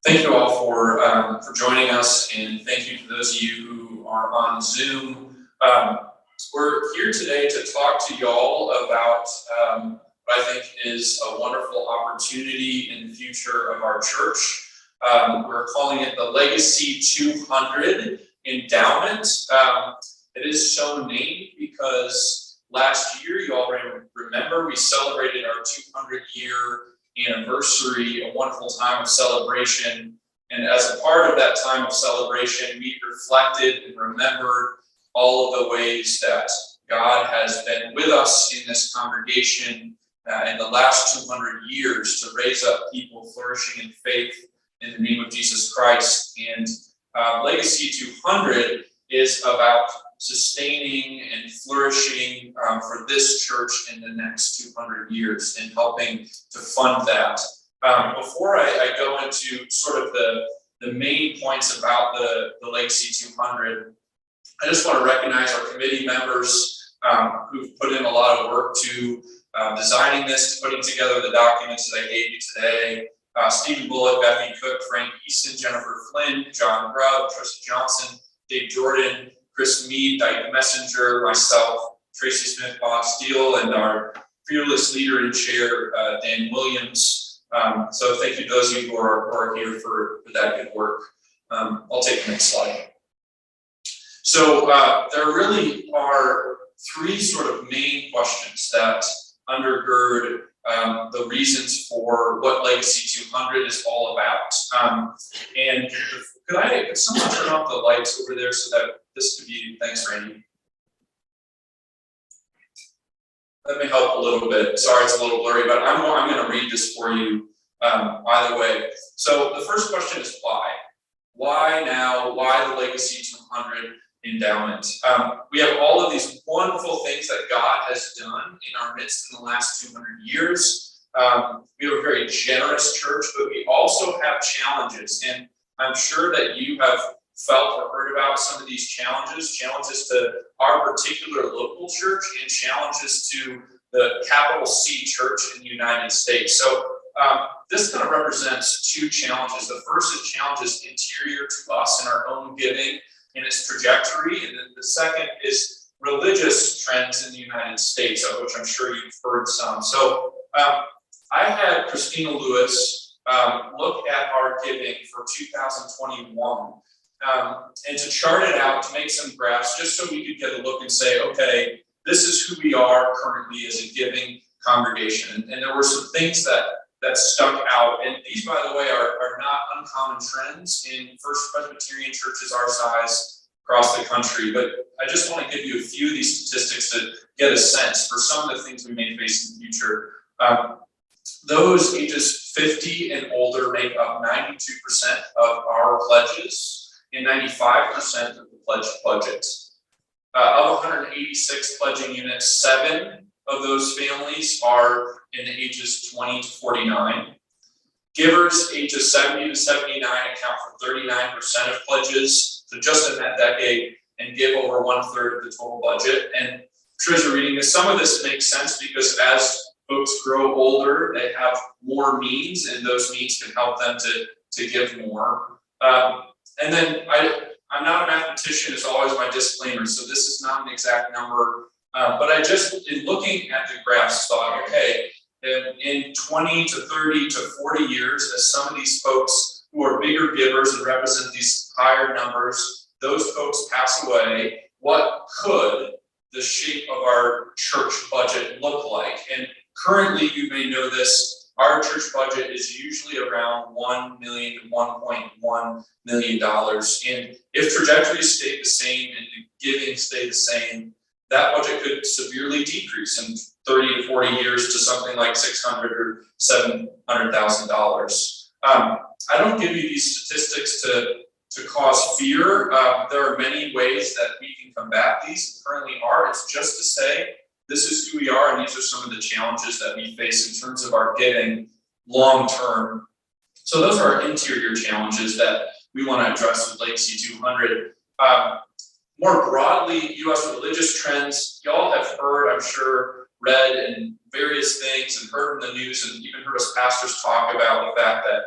Thank you all for joining us, and thank you to those of you who are on Zoom. We're here today to talk to y'all about what I think is a wonderful opportunity in the future of our church. We're calling it the Legacy 200 Endowment. It is so named because last year, you already remember, we celebrated our 200-year anniversary, a wonderful time of celebration. And as a part of that time of celebration, we reflected and remembered all of the ways that God has been with us in this congregation in the last 200 years to raise up people flourishing in faith in the name of Jesus Christ. And Legacy 200 is about sustaining and flourishing for this church in the next 200 years and helping to fund that. Before I go into sort of the main points about the Legacy 200, I just want to recognize our committee members who've put in a lot of work to designing this, to putting together the documents that I gave you today. Stephen Bullock, Bethany Cook, Frank Easton, Jennifer Flynn, John Grubb, Tristan Johnson, Dave Jordan, Chris Mead, Dyke Messenger, myself, Tracy Smith, Bob Steele, and our fearless leader and chair, Dan Williams. So thank you to those of you who are here for that good work. I'll take the next slide. So there really are three sort of main questions that undergird the reasons for what Legacy 200 is all about. And could someone turn off the lights over there so that this could be, thanks, Randy. That may help a little bit. Sorry, it's a little blurry, but I'm going to read this for you either way. So the first question is why? Why now? Why the Legacy 200 endowment? We have all of these wonderful things that God has done in our midst in the last 200 years. We have a very generous church, but we also have challenges. And I'm sure that you have felt or heard about some of these challenges to our particular local church and challenges to the capital C church in the United States. So this kind of represents two challenges. The first is challenges interior to us in our own giving and its trajectory. And then the second is religious trends in the United States, of which I'm sure you've heard some. So I had Christina Lewis look at our giving for 2021 and to chart it out, to make some graphs, just so we could get a look and say, okay, this is who we are currently as a giving congregation. And there were some things that stuck out. And these, by the way, are not uncommon trends in First Presbyterian churches our size across the country. But I just want to give you a few of these statistics to get a sense for some of the things we may face in the future. Those ages 50 and older make up 92% of our pledges and 95% of the pledge budget. Of 186 pledging units, 7 of those families are in the ages 20 to 49. Givers ages 70 to 79 account for 39% of pledges, so just in that decade, and give over 1/3 of the total budget. And treasure reading this, some of this makes sense because as folks grow older, they have more means, and those means can help them to give more. And then I'm not a mathematician, is always my disclaimer, so this is not an exact number. But I just, in looking at the graphs, thought, okay, in 20 to 30 to 40 years, as some of these folks who are bigger givers and represent these higher numbers, those folks pass away, what could the shape of our church budget look like? And currently, you may know this, our church budget is usually around $1 million to $1.1 million. And if trajectories stay the same and the giving stay the same, that budget could severely decrease in 30 to 40 years to something like $600,000 or $700,000. I don't give you these statistics to cause fear. There are many ways that we can combat these, and currently are. It's just to say, this is who we are, and these are some of the challenges that we face in terms of our giving long term. So those are our interior challenges that we want to address with Legacy 200. More broadly, U.S. religious trends, y'all have heard, I'm sure, read in various things and heard in the news and even heard us pastors talk about the fact that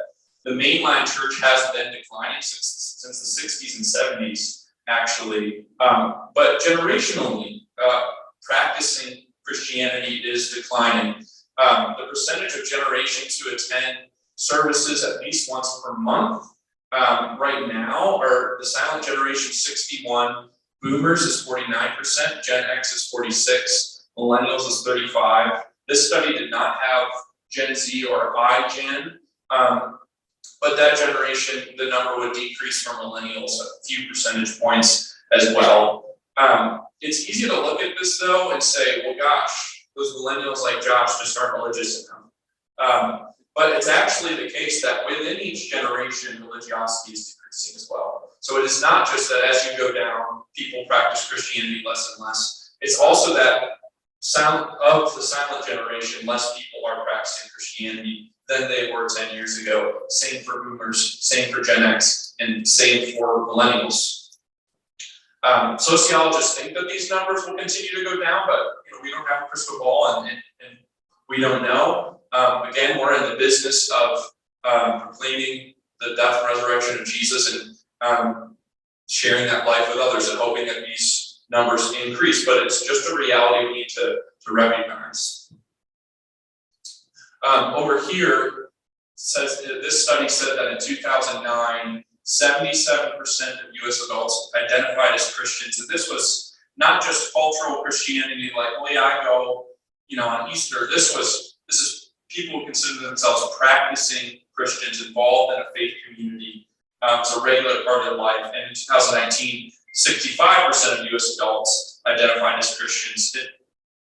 The mainline church has been declining since the 60s and 70s, actually. But generationally, practicing Christianity is declining. The percentage of generations who attend services at least once per month right now are the silent generation 61, boomers is 49%, Gen X is 46, millennials is 35. This study did not have Gen Z or iGen, but that generation, the number would decrease for millennials a few percentage points as well. It's easy to look at this though and say, well, gosh, those millennials like Josh just aren't religious enough. But it's actually the case that within each generation, religiosity is decreasing as well. So it is not just that as you go down, people practice Christianity less and less. It's also that of the silent generation, less people are practicing Christianity than they were 10 years ago. Same for boomers, same for Gen X, and same for millennials. Sociologists think that these numbers will continue to go down, but we don't have a crystal ball and we don't know. Again, we're in the business of proclaiming the death and resurrection of Jesus and sharing that life with others and hoping that these numbers increase, but it's just a reality we need to recognize. Over here, says this study said that in 2009, 77% of U.S. adults identified as Christians, and this was not just cultural Christianity, like, well, yeah, I go, on Easter. This is people who consider themselves practicing Christians involved in a faith community. It's a regular part of their life. And in 2019, 65% of U.S. adults identified as Christians.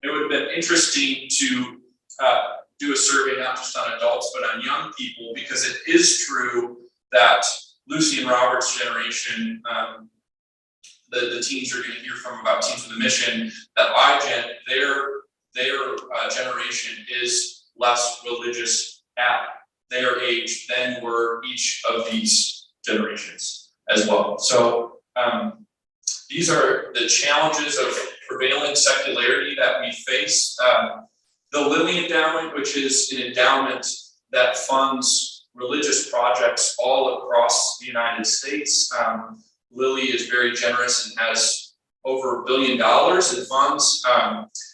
It would have been interesting to do a survey not just on adults, but on young people, because it is true that Lucy and Robert's generation, the teens you're going to hear from about Teens with a Mission, that iGen, their generation is less religious at their age than were each of these generations as well. So these are the challenges of prevailing secularity that we face. The Lilly Endowment, which is an endowment that funds religious projects all across the United States. Lilly is very generous and has over $1 billion in funds.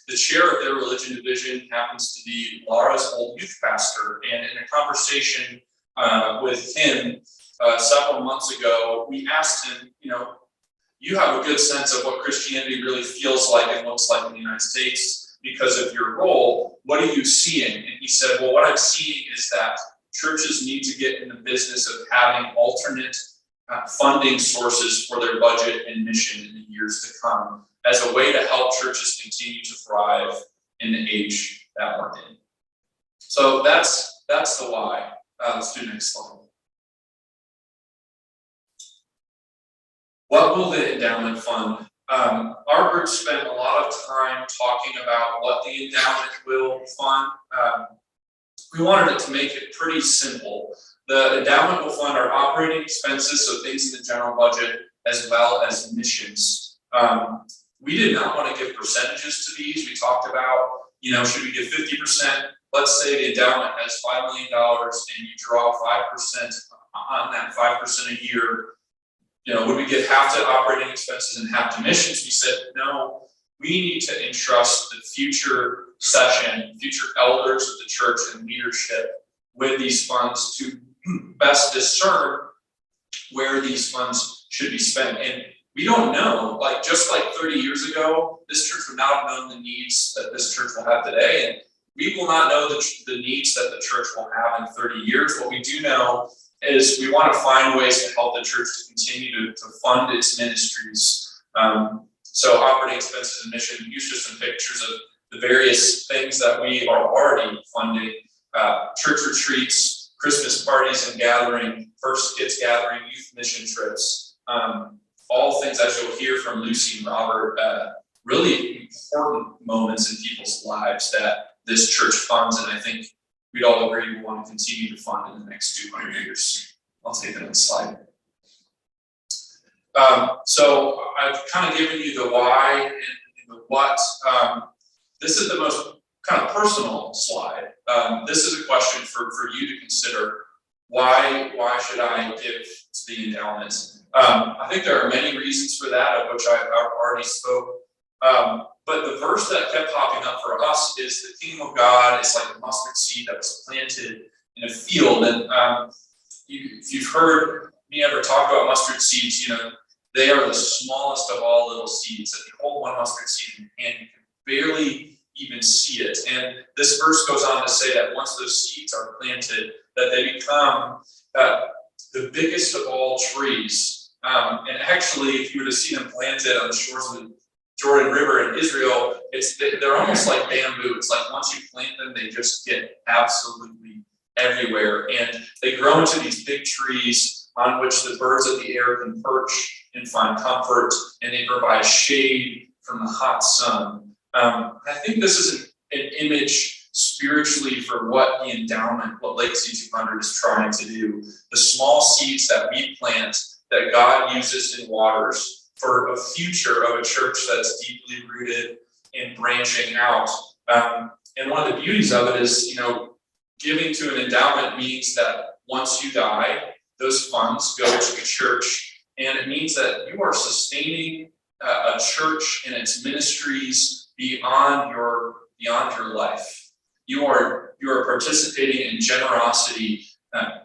The chair of their religion division happens to be Laura's old youth pastor. And in a conversation with him several months ago, we asked him, you have a good sense of what Christianity really feels like and looks like in the United States because of your role. What are you seeing? And he said, well, what I'm seeing is that churches need to get in the business of having alternate funding sources for their budget and mission in the years to come as a way to help churches continue to thrive in the age that we're in. So that's the why. Let's do next slide. What will the endowment fund? Our group spent a lot of time talking about what the endowment will fund. We wanted it to make it pretty simple. The endowment will fund our operating expenses, so things in the general budget, as well as missions. We did not want to give percentages to these. We talked about, should we give 50%? Let's say the endowment has $5 million and you draw 5% on that 5% a year. Would we give half to operating expenses and half to missions? We said, no, we need to entrust the future session, future elders of the church and leadership with these funds to best discern where these funds should be spent. And we don't know, just like 30 years ago, this church would not have known the needs that this church will have today. And we will not know the needs that the church will have in 30 years. What we do know is we want to find ways to help the church to continue to fund its ministries. So operating expenses and mission, use just some pictures of the various things that we are already funding. Church retreats, Christmas parties and gathering, First Kids gathering, youth mission trips. All things, as you'll hear from Lucy and Robert, really important moments in people's lives that this church funds, and I think we'd all agree we want to continue to fund in the next 200 years. I'll take the next slide. So I've kind of given you the why and the what. This is the most kind of personal slide. This is a question for you to consider. why should I give to the endowments? I think there are many reasons for that, of which I've already spoke. But the verse that kept popping up for us is the kingdom of God is like a mustard seed that was planted in a field. And if you've heard me ever talk about mustard seeds, they are the smallest of all little seeds. If you hold one mustard seed in your hand, you can barely even see it. And this verse goes on to say that once those seeds are planted, that they become the biggest of all trees. And actually, if you were to see them planted on the shores of the Jordan River in Israel, they're almost like bamboo. It's like once you plant them, they just get absolutely everywhere. And they grow into these big trees on which the birds of the air can perch and find comfort, and they provide shade from the hot sun. I think this is an image spiritually for what the endowment, what Legacy 200 is trying to do. The small seeds that we plant, that God uses in waters for a future of a church that's deeply rooted and branching out. And one of the beauties of it is, giving to an endowment means that once you die, those funds go to the church, and it means that you are sustaining a church and its ministries beyond your life. You are participating in generosity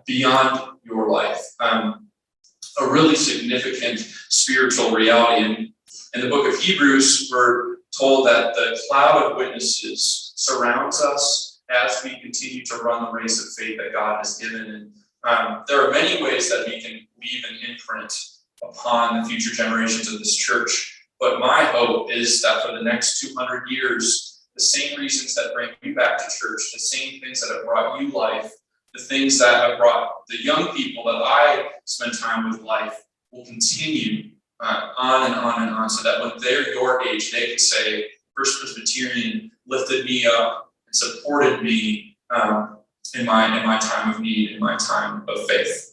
beyond your life. A really significant spiritual reality. And in the book of Hebrews, we're told that the cloud of witnesses surrounds us as we continue to run the race of faith that God has given. And there are many ways that we can leave an imprint upon the future generations of this church. But my hope is that for the next 200 years, the same reasons that bring you back to church, the same things that have brought you life, the things that have brought the young people that I spend time with life will continue on and on and on, so that when they're your age, they can say, First Presbyterian lifted me up and supported me in my time of need, in my time of faith.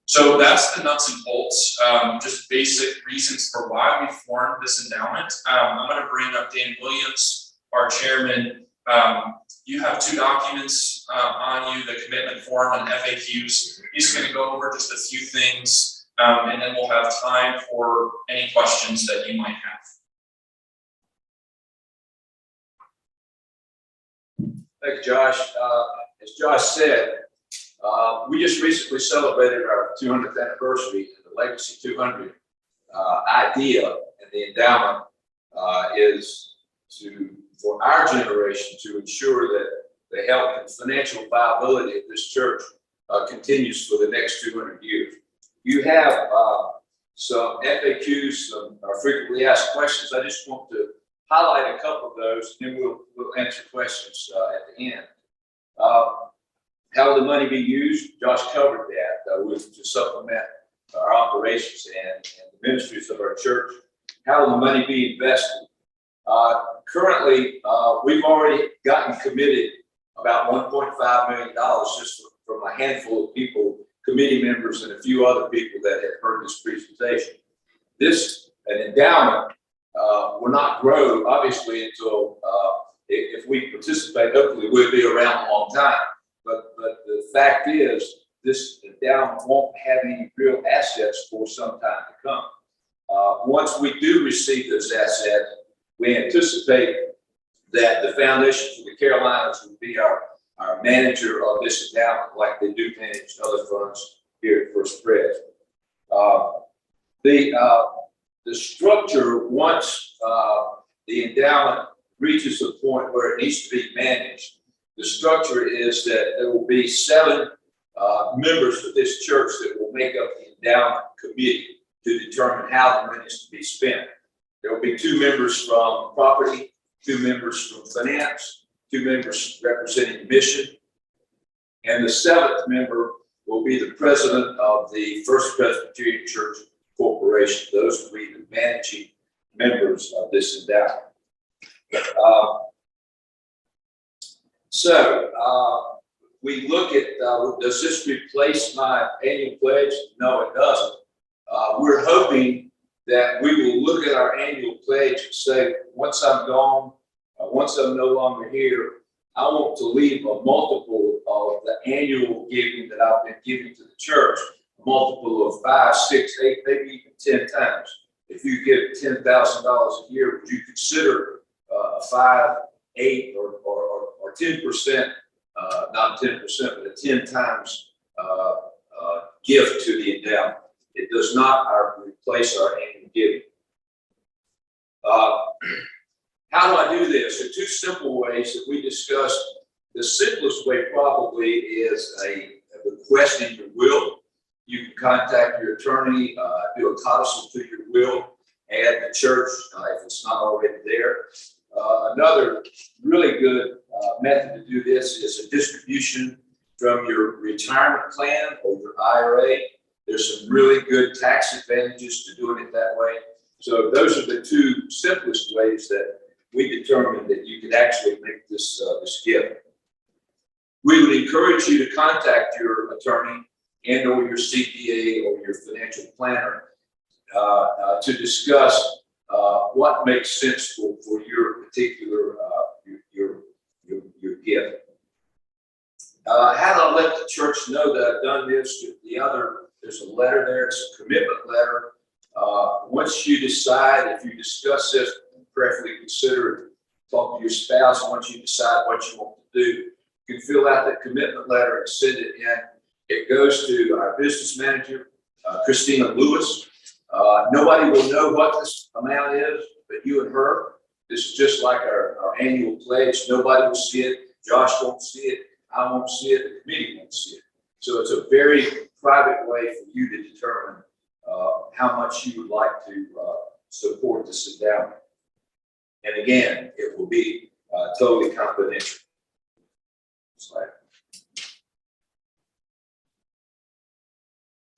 So that's the nuts and bolts, just basic reasons for why we formed this endowment. I'm going to bring up Dan Williams, our chairman. You have two documents on you, the commitment form and FAQs. He's going to go over just a few things, and then we'll have time for any questions that you might have. Thank you, Josh. As Josh said, we just recently celebrated our 200th anniversary, and the Legacy 200 idea and the endowment is for our generation to ensure that the health and financial viability of this church continues for the next 200 years. You have some FAQs, some frequently asked questions. I just want to highlight a couple of those, and then we'll answer questions at the end. How will the money be used? Josh covered that to supplement our operations and the ministries of our church. How will the money be invested? Currently, we've already gotten committed about $1.5 million just from a handful of people, committee members, and a few other people that have heard this presentation. An endowment will not grow, obviously, until if we participate, hopefully we'll be around a long time. But the fact is, this endowment won't have any real assets for some time to come. Once we do receive those assets, we anticipate that the Foundation for the Carolinas will be our manager of this endowment, like they do manage other funds here at First Pres. The structure, once the endowment reaches a point where it needs to be managed, the structure is that there will be 7 members of this church that will make up the endowment committee to determine how the money is to be spent. There will be 2 members from property, 2 members from finance, 2 members representing mission, and the 7th member will be the president of the First Presbyterian Church Corporation. Those will be the managing members of this endowment. We look at, does this replace my annual pledge? No, it doesn't. We're hoping that we will look at our annual pledge and say, once I'm gone, once I'm no longer here, I want to leave a multiple of the annual giving that I've been giving to the church, a multiple of 5, 6, 8, maybe even 10 times. If you give $10,000 a year, would you consider a 5, 8, or 10%, not 10%, but a 10 times gift to the endowment? It does not replace our annual giving. How do I do this? There are two simple ways that we discussed. The simplest way probably is a request in your will. You can contact your attorney, do a codicil to your will, add the church if it's not already there. Another really good method to do this is a distribution from your retirement plan or your IRA. There's some really good tax advantages to doing it that way. So those are the two simplest ways that we determined that you could actually make this gift. We would encourage you to contact your attorney and or your CPA or your financial planner to discuss what makes sense for your particular your gift. How do I let the church know that I've done this? There's a letter there. It's a commitment letter. Once you decide, if you discuss this, prayerfully consider, talk to your spouse, and once you decide what you want to do, you can fill out the commitment letter and send it in. It goes to our business manager, Christina Lewis. Nobody will know what this amount is, but you and her. This is just like our annual pledge. Nobody will see it. Josh won't see it. I won't see it. The committee won't see it. So it's a very private way for you to determine how much you would like to support this endowment. And again, it will be totally confidential. Slide.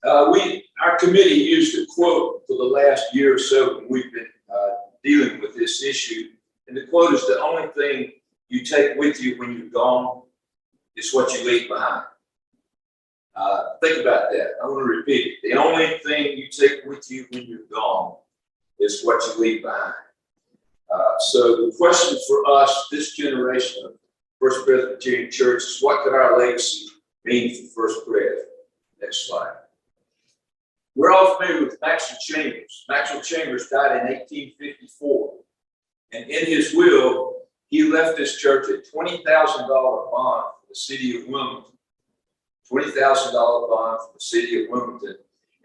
Our committee used a quote for the last year or so when we've been dealing with this issue. And the quote is, the only thing you take with you when you're gone is what you leave behind. Think about that. I want to repeat it. The only thing you take with you when you're gone is what you leave behind. So the question for us, this generation of First Presbyterian Church, is what could our legacy mean for First Pres? Next slide. We're all familiar with Maxwell Chambers. Maxwell Chambers died in 1854. And in his will, he left this church a $20,000 bond for the city of Wilmington. $20,000 bond for the city of Wilmington.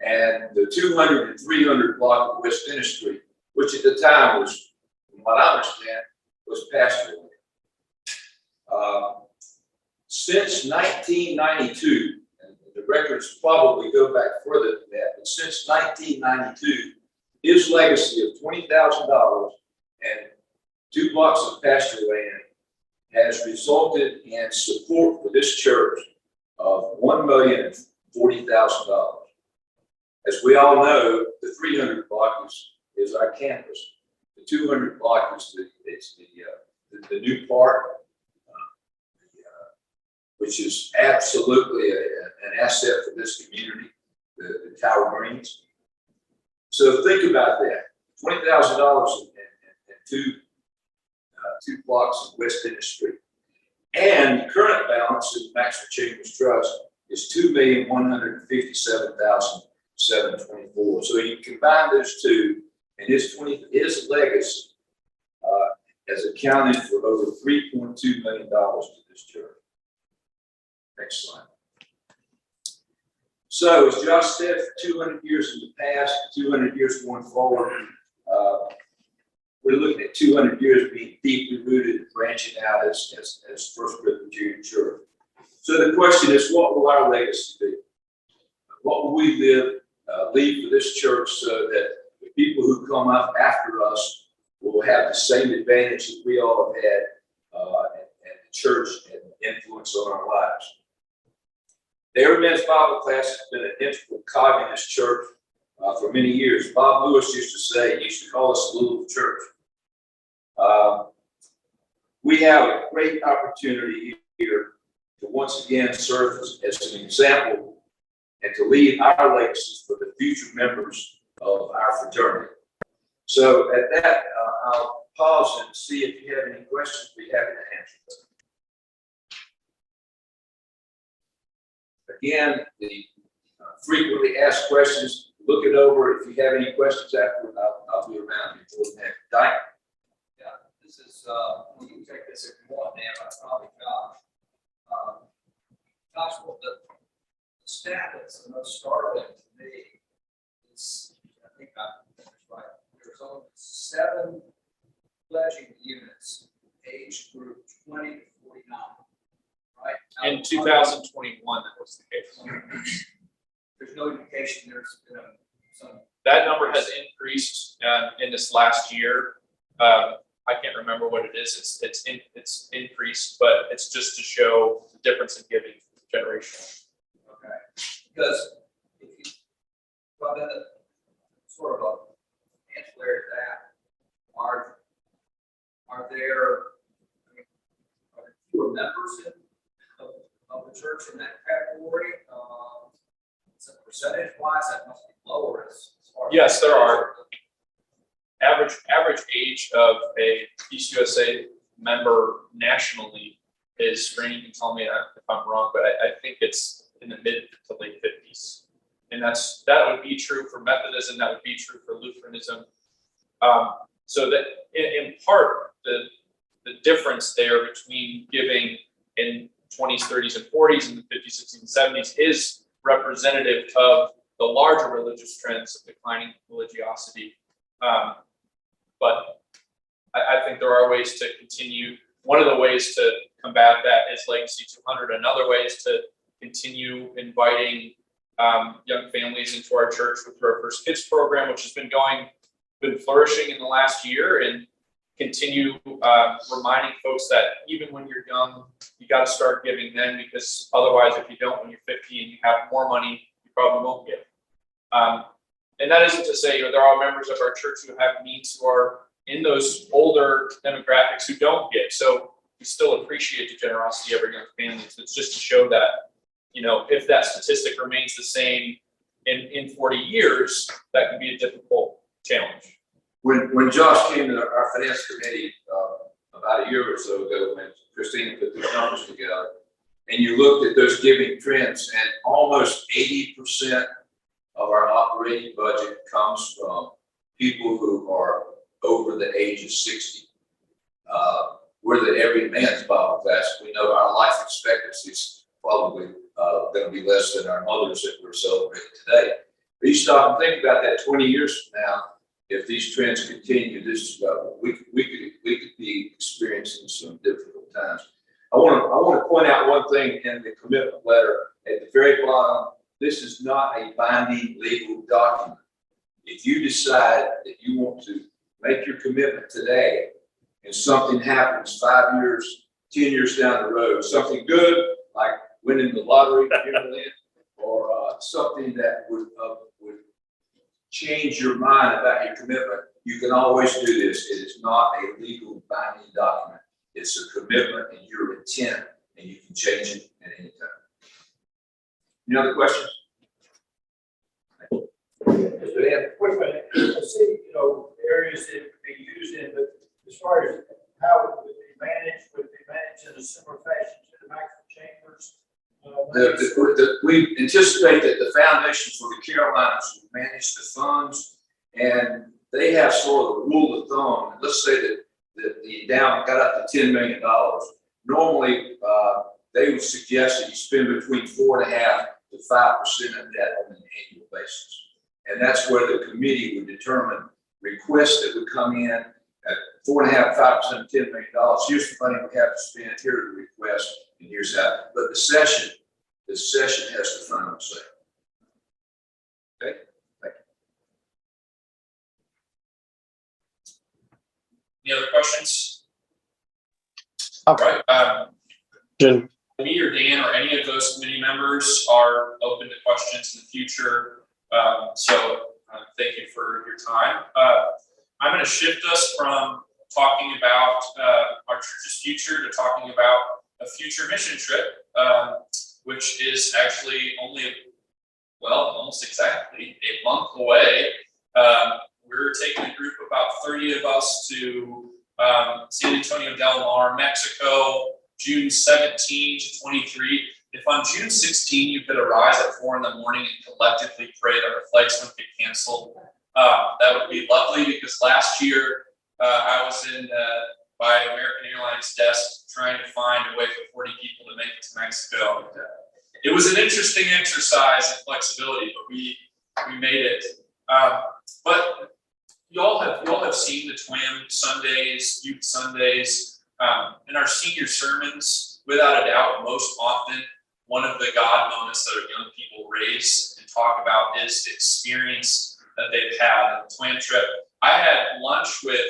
And the 200 and 300 block of West Dennis Street, which at the time was, from what I understand, was pasture land. Since 1992, and the records probably go back further than that, but since 1992, his legacy of $20,000 and 2 blocks of pasture land has resulted in support for this church of $1,040,000. As we all know, the 300 block is our campus. The 200 block is the new park, which is absolutely an asset for this community, the Tower Greens. So think about that: $20,000 and two blocks of West Dennis Street, and the current balance in the Maxwell Chambers Trust is $2,157,724. So you combine those two, and his legacy has accounted for over $3.2 million to this church. Next slide. So as Josh said, for 200 years in the past, 200 years going forward, we're looking at 200 years being deeply rooted and branching out as First Presbyterian Church. So the question is, what will our legacy be? What will we leave for this church so that the people who come up after us will have the same advantage that we all have had and the church and influence on our lives? The Everyman's Bible class has been an integral cog in this church for many years. Bob Lewis used to say, he used to call us a little church. We have a great opportunity here to once again serve as an example and to leave our legacies for the future members of our fraternity. So at that, I'll pause and see if you have any questions. We'd be happy to answer them. again, the frequently asked questions, look it over. If you have any questions after, I'll be around. Dyke? Yeah, this is, you can take this if you want, Dan, but probably Josh, what the stat that's the most startling to me is, I think I'm right, there's only 7 pledging units, age group 20 to 49, right? Now, In 2021, that was the case. there's no indication there's been some. That number has increased in this last year. I can't remember what it is. It's increased, but it's just to show the difference in giving generation. Okay, because if you, well, then sort of a ancillary to that, are there fewer members of the church in that category? So percentage wise, that must be lower as far as. Yes, there are. Average age of a PCUSA member nationally is, Randy can tell me if I'm wrong, but I think it's in the mid to late 50s. And that would be true for Methodism, that would be true for Lutheranism. So that in part, the difference there between giving in 20s, 30s, and 40s and the 50s, 60s, and 70s is representative of the larger religious trends of declining religiosity. But I think there are ways to continue. One of the ways to combat that is Legacy 200. Another way is to continue inviting young families into our church with our First Kids program, which has been flourishing in the last year, and continue reminding folks that even when you're young, you got to start giving then, because otherwise, if you don't when you're 50 and you have more money, you probably won't give. And that isn't to say, there are members of our church who have needs who are in those older demographics who don't give. So we still appreciate the generosity of our young families. It's just to show that, if that statistic remains the same in 40 years, that can be a difficult challenge. When Josh came to our finance committee about a year or so ago, when Christina put these numbers together, and you looked at those giving trends, and almost 80% of our operating budget comes from people who are over the age of 60. We're the Everyman's Bible class. We know our life expectancy is probably going to be less than our mothers that we're celebrating today. But you stop and think about that 20 years from now. If these trends continue, we could be experiencing some difficult times. I want to point out one thing in the commitment letter at the very bottom. This is not a binding legal document. If you decide that you want to make your commitment today and something happens 5 years, 10 years down the road, something good like winning the lottery, or something that would change your mind about your commitment, you can always do this. It is not a legal binding document. It's a commitment and your intent, and you can change it at any time. Any other questions? Mr. Dan, quick one. I see, areas that could be used in, but as far as how it would be managed in a similar fashion to the maximum chambers. We anticipate that the Foundation for the Carolinas will manage the funds, and they have sort of a rule of thumb. Let's say that the endowment got up to $10 million. Normally, they would suggest that you spend between 4.5% to 5% of that on an annual basis. And that's where the committee would determine requests that would come in at 4.5%, 5% of $10 million. Here's the money we have to spend, here are the requests, and here's how. But the session has the final say. Okay, thank you. Any other questions? Oh. All right. Jen. Me or Dan or any of those committee members are open to questions in the future. Thank you for your time. I'm going to shift us from talking about our church's future to talking about a future mission trip, which is actually only, almost exactly a month away. We're taking a group of about 30 of us to San Antonio del Mar, Mexico, June 17 to 23. if on June 16 you could arise at 4 in the morning and collectively pray that our flights wouldn't get canceled, that would be lovely, because last year I was in by American Airlines desk trying to find a way for 40 people to make it to Mexico. It was an interesting exercise in flexibility, but we made it. But you all have seen the TWAM Sundays, Youth Sundays, and our senior sermons. Without a doubt, most often one of the God moments that our young people raise and talk about is the experience that they've had on the TWAM trip. I had lunch with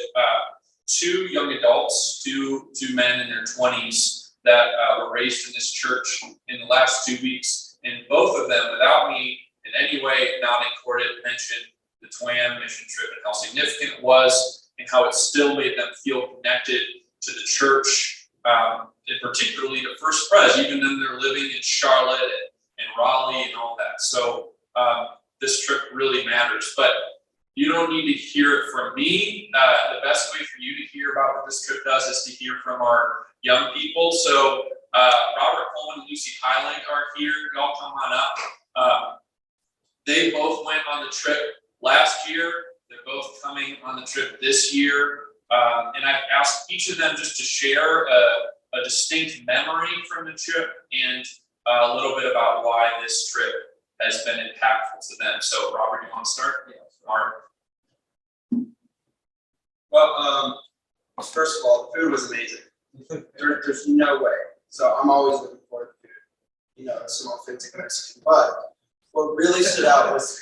2 young adults, two men in their 20s that were raised in this church in the last 2 weeks, and both of them, without me in any way nodding toward it, mentioned the TWAM mission trip and how significant it was, and how it still made them feel connected to the church, and particularly to First Pres, even though they're living in Charlotte and Raleigh and all that. So this trip really matters, but you don't need to hear it from me. The best way for you to hear about what this trip does is to hear from our young people. So Robert Coleman and Lucy Highland are here. Y'all come on up. They both went on the trip last year. They're both coming on the trip this year. And I've asked each of them just to share a distinct memory from the trip and a little bit about why this trip has been impactful to them. So Robert, you want to start? Yeah. Mark? Well, first of all, the food was amazing. There's no way. So I'm always looking forward to food. You know, some authentic Mexican. But what really stood out was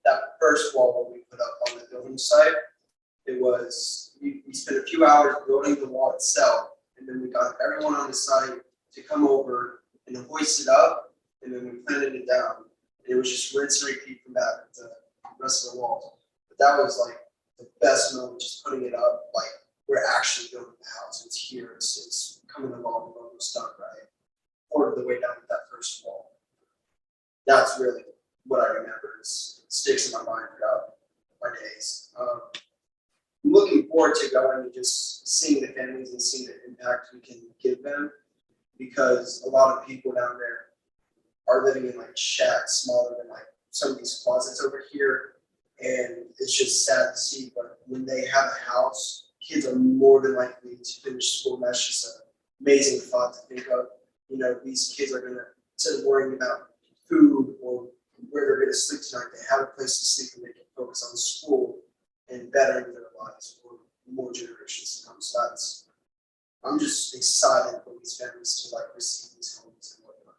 that first wall that we put up on the building site. It was we spent a few hours building the wall itself, and then we got everyone on the site to come over and hoist it up, and then we planted it down. And it was just rinse and repeat from that with the rest of the walls. But that was like the best moment, just putting it up. Like, we're actually building the house. It's here. It's coming along. We're almost done, right? Part of the way down with that first wall. That's really what I remember. It sticks in my mind throughout my days. I'm looking forward to going and just seeing the families and seeing the impact we can give them, because a lot of people down there are living in like shacks smaller than like some of these closets over here, and it's just sad to see. But when they have a house, kids are more than likely to finish school. And that's just an amazing thought to think of. You know, these kids are gonna, instead of worrying about food or where they're gonna sleep tonight, they have a place to sleep and they can focus on school and bettering their lives for more generations to come. So I'm just excited for these families to like receive these homes and whatnot.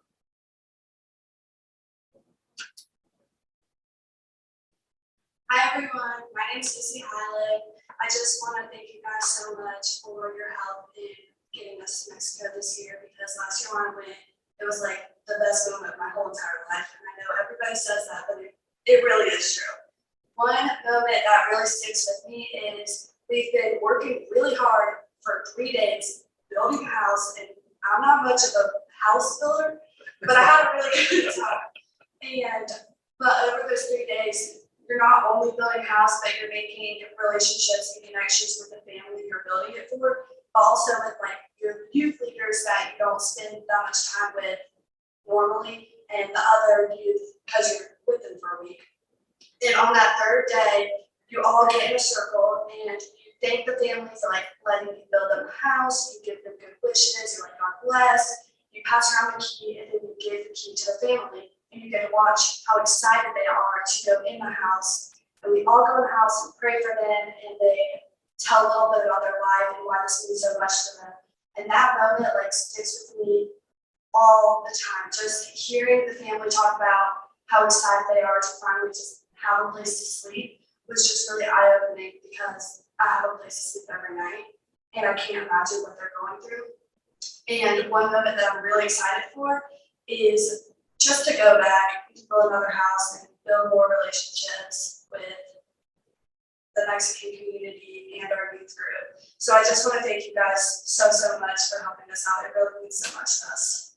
Hi everyone, my name is Lucy Highland. I just want to thank you guys so much for your help in getting us to Mexico this year, because last year when I went, it was like the best moment of my whole entire life. And I know everybody says that, but it really is true. One moment that really sticks with me is we've been working really hard for 3 days building a house, and I'm not much of a house builder, but I had a really good time. But over those 3 days, you're not only building a house, but you're making relationships and connections with the family you're building it for, but also with like your youth leaders that you don't spend that much time with normally, and the other youth because you're with them for a week. And on that third day, you all get in a circle and you thank the family for like letting you build them a house. You give them good wishes. You're like, God bless. You pass around the key, and then you give the key to the family. And you get to watch how excited they are to go in the house. And we all go in the house and pray for them, and they tell a little bit about their life and why this means so much to them. And that moment like sticks with me all the time. Just hearing the family talk about how excited they are to finally just have a place to sleep was just really eye-opening, because I have a place to sleep every night and I can't imagine what they're going through. And one moment that I'm really excited for is just to go back, build another house, and build more relationships with the Mexican community and our youth group. So I just want to thank you guys so much for helping us out. It really means so much to us.